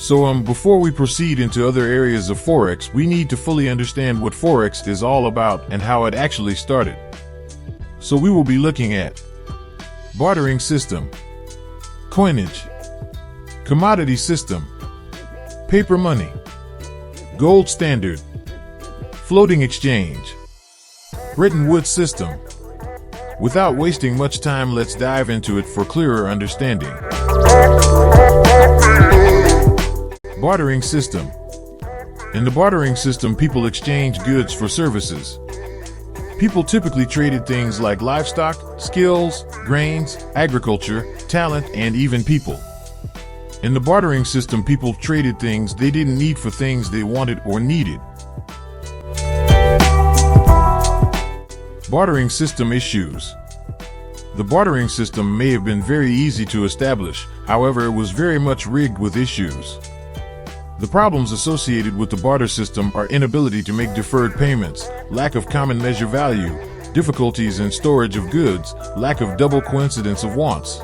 Before we proceed into other areas of Forex, we need to fully understand what Forex is all about and how it actually started. So we will be looking at bartering system, coinage, commodity system, paper money, gold standard, floating exchange, Bretton Woods system. Without wasting much time, let's dive into it for clearer understanding. Bartering system. In the bartering system, people exchange goods for services. People typically traded things like livestock, skills, grains, agriculture, talent, and even people. In the bartering system, people traded things they didn't need for things they wanted or needed. Bartering system issues. The bartering system may have been very easy to establish, however, it was very much rigged with issues. The problems associated with the barter system are inability to make deferred payments, lack of common measure value, difficulties in storage of goods, lack of double coincidence of wants.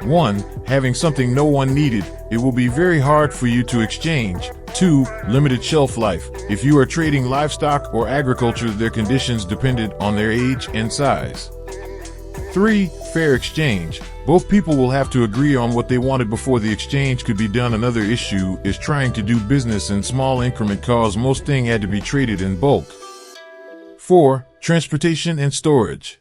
1. Having something no one needed, it will be very hard for you to exchange. 2. Limited shelf life. If you are trading livestock or agriculture, their conditions depended on their age and size. 3. Fair exchange. Both people will have to agree on what they wanted before the exchange could be done. Another issue is trying to do business in small increment cause most things had to be traded in bulk. 4. Transportation and storage.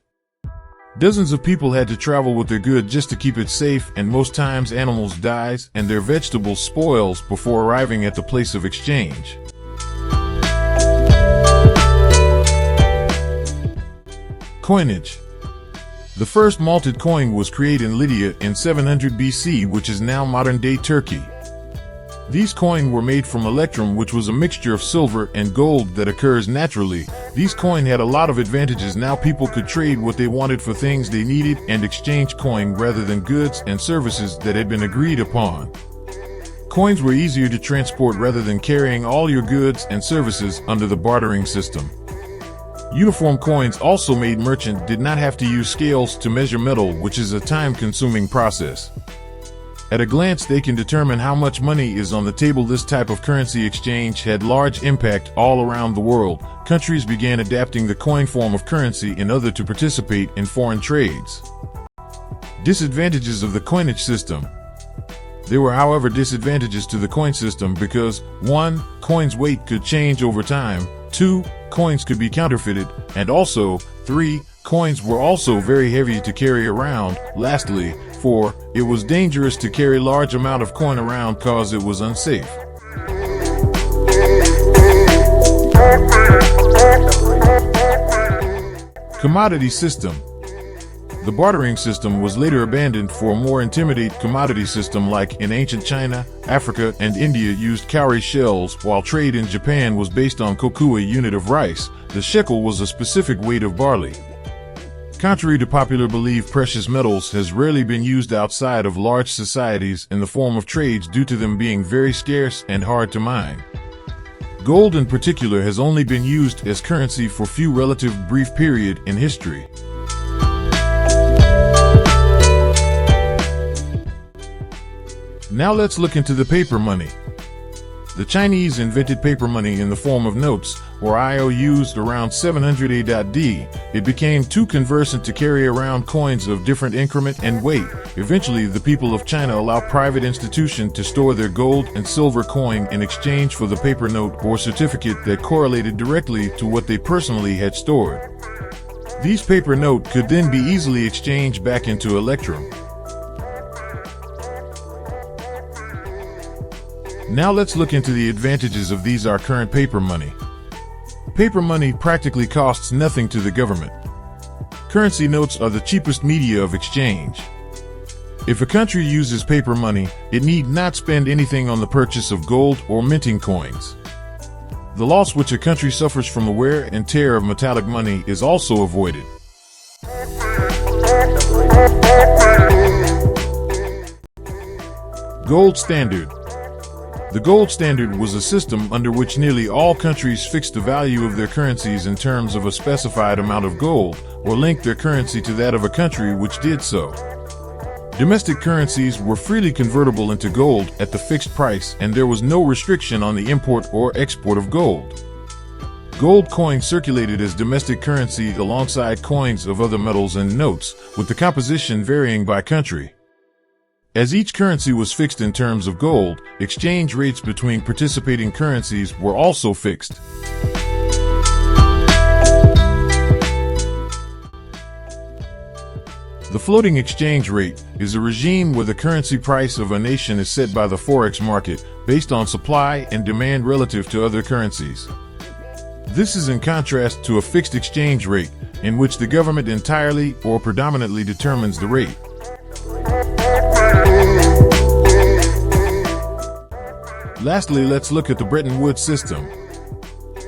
Dozens of people had to travel with their goods just to keep it safe, and most times animals dies and their vegetables spoils before arriving at the place of exchange. Coinage. The first malted coin was created in Lydia in 700 BC, which is now modern-day Turkey. These coins were made from electrum, which was a mixture of silver and gold that occurs naturally. These coins had a lot of advantages. Now people could trade what they wanted for things they needed and exchange coin rather than goods and services that had been agreed upon. Coins were easier to transport rather than carrying all your goods and services under the bartering system. Uniform coins also made merchant did not have to use scales to measure metal, which is a time-consuming process. At a glance, they can determine how much money is on the table. This type of currency exchange had large impact all around the world. Countries began adapting the coin form of currency in order to participate in foreign trades. Disadvantages of the coinage system. There were, however, disadvantages to the coin system because 1. Coins' weight could change over time. 2. Coins could be counterfeited, and also 3. Coins were also very heavy to carry around. Lastly, 4. It was dangerous to carry large amount of coin around cause it was unsafe. Commodity system. The bartering system was later abandoned for a more intimate commodity system, like in ancient China, Africa, and India used cowrie shells, while trade in Japan was based on koku, a unit of rice. The shekel was a specific weight of barley. Contrary to popular belief, precious metals has rarely been used outside of large societies in the form of trades due to them being very scarce and hard to mine. Gold in particular has only been used as currency for few relative brief period in history. Now let's look into the paper money. The Chinese invented paper money in the form of notes, or IOUs, around 700 AD. It became too conversant to carry around coins of different increment and weight. Eventually, the people of China allowed private institutions to store their gold and silver coin in exchange for the paper note or certificate that correlated directly to what they personally had stored. These paper note could then be easily exchanged back into electrum. Now let's look into the advantages of these our current paper money. Paper money practically costs nothing to the government. Currency notes are the cheapest media of exchange. If a country uses paper money, it need not spend anything on the purchase of gold or minting coins. The loss which a country suffers from the wear and tear of metallic money is also avoided. Gold standard. The gold standard was a system under which nearly all countries fixed the value of their currencies in terms of a specified amount of gold, or linked their currency to that of a country which did so. Domestic currencies were freely convertible into gold at the fixed price, and there was no restriction on the import or export of gold. Gold coins circulated as domestic currency alongside coins of other metals and notes, with the composition varying by country. As each currency was fixed in terms of gold, exchange rates between participating currencies were also fixed. The floating exchange rate is a regime where the currency price of a nation is set by the Forex market based on supply and demand relative to other currencies. This is in contrast to a fixed exchange rate, in which the government entirely or predominantly determines the rate. Lastly, let's look at the Bretton Woods system.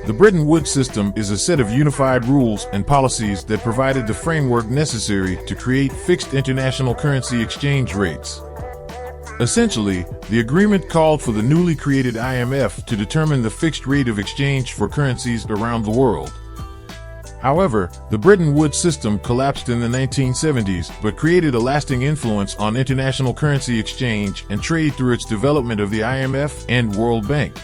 The Bretton Woods system is a set of unified rules and policies that provided the framework necessary to create fixed international currency exchange rates. Essentially, the agreement called for the newly created IMF to determine the fixed rate of exchange for currencies around the world. However, the Bretton Woods system collapsed in the 1970s, but created a lasting influence on international currency exchange and trade through its development of the IMF and World Bank.